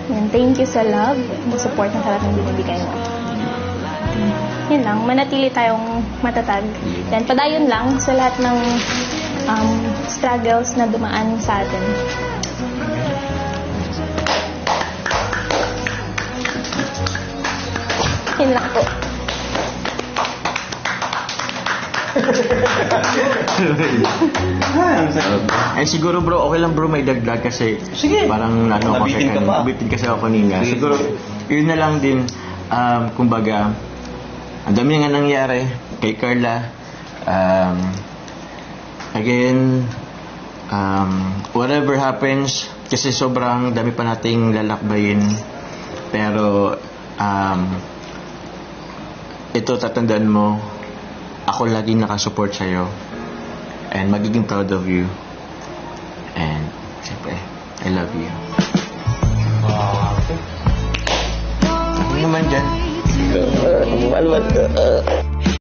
Yan, thank you sa love, support na talagang binibigay mo. Yan lang, manatili tayong matatag. Yan, padayon lang sa lahat ng struggles na dumaan sa atin. Yan lang po. And siguro bro, okay lang bro may dagdag kasi Sige. parang ano Nabitin ka pa. nabitin kasi ako kanina. Siguro yun na lang din kumbaga ang dami nga nangyari kay Carla. Again, whatever happens kasi sobrang dami pa nating lalakbayin pero ito tatandaan mo ako lagi nakasupport sa'yo and magiging proud of you and siyempre I love you. Ano naman dyan? Malwat ka.